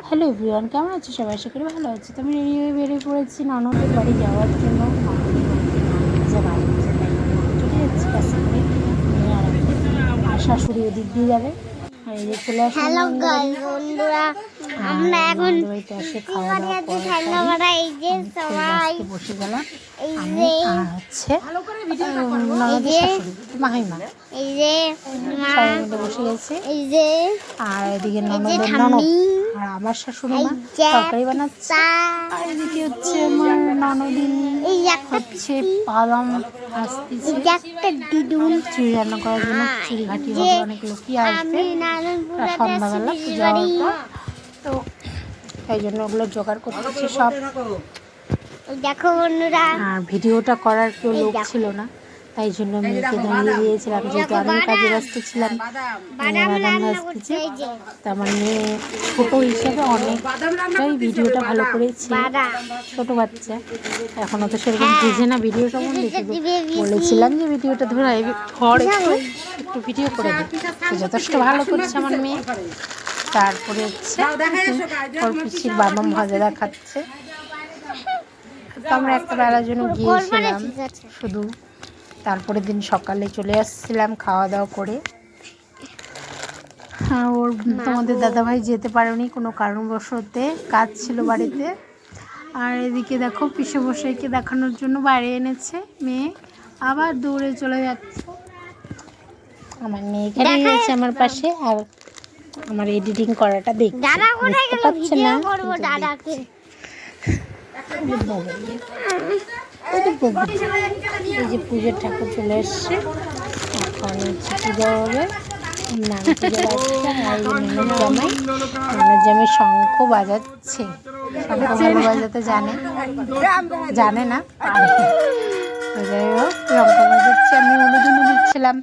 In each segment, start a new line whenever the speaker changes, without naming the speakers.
Hello everyone, কেমন আছো সবাই? আশা করি ভালো আছি। তো আমি রেডি হয়ে বেরিয়ে পড়েছি ননদের বাড়ি যাওয়ার জন্য। চলে যাচ্ছি বাসে করে, মেয়ে আর আমি। আর শাশুড়ি ওদিক দিয়ে যাবে। আর এই যে চলে আসলাম
বন্ধুরা, আমরা এখন
বাড়িতে এসে খাওয়া দাওয়া বসে গেলাম। আমি আর হচ্ছে ননদের শাশুড়ি মাহিমা সবাই মিলে বসে গেছে। আর এদিকে ননদের ননদ আর আমার শাশুড়ি মা তরকারি বানাচ্ছে। আর এদিকে হচ্ছে আমার ননদিনী হচ্ছে বাদাম আসতেছে চুরি রান্না করার জন্য। চুরি ঘাটি হবে, অনেক লোকই আসবে সন্ধ্যাবেলা পুজো হওয়ার পর। তো এই জন্য ওগুলো জোগাড় করতেছি সব।
দেখো বন্ধুরা,
আর ভিডিওটা করার কেউ লোক ছিল না, তাই জন্য মেয়েকে দাঁড়িয়ে দিয়েছিলাম। যেহেতু আমি কাজে ব্যস্ত ছিলাম, বাদাম ভাজতেছি। তো আমার মেয়ে ছোটো হিসেবে অনেকটাই ভিডিওটা ভালো করেছে। ছোটো বাচ্চা, এখনও তো সেরকম বুঝে না ভিডিও সম্বন্ধে। বলেছিলাম যে ভিডিওটা ধরে একটু ভিডিও করে দিই। যথেষ্ট ভালো করছে আমার মেয়ে। তারপরে হচ্ছে ওর পিসির বাদাম ভাজা দেখাচ্ছে। তো আমরা একটা বেলার জন্য গিয়েছিলাম শুধু। তারপরের দিন সকালে চলে আসছিলাম খাওয়া দাওয়া করে। আর ওর তোমাদের দাদাভাই যেতে পারেনি কোনো কারণবশতে, কাজ ছিল বাড়িতে। আর এদিকে দেখো পিসেমশাইকে দেখানোর জন্য বাইরে এনেছে মেয়ে, আবার দৌড়ে চলে যাচ্ছে। আমার মেয়ে এখানে রয়েছে আমার পাশে, আর আমার এডিটিং করাটা দেখতে পাচ্ছে না। এই যে পুজোর ঠাকুর চলে এসছে, এখন হচ্ছে পুজো হবে, নাম পুজো বাজছে। আর ননদ জামাই শঙ্খ বাজাচ্ছে। শঙ্খ ভালো বাজাতে জানে না, যাই হোক শঙ্খ বাজাচ্ছে। আমি অনুদিনও দিচ্ছিলাম,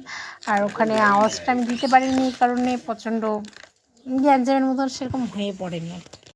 আর ওখানে আওয়াজটা আমি দিতে পারিনি এই কারণে প্রচণ্ড গ্যাঞ্জামের মতন সেরকম হয়ে পড়েনি আর কি।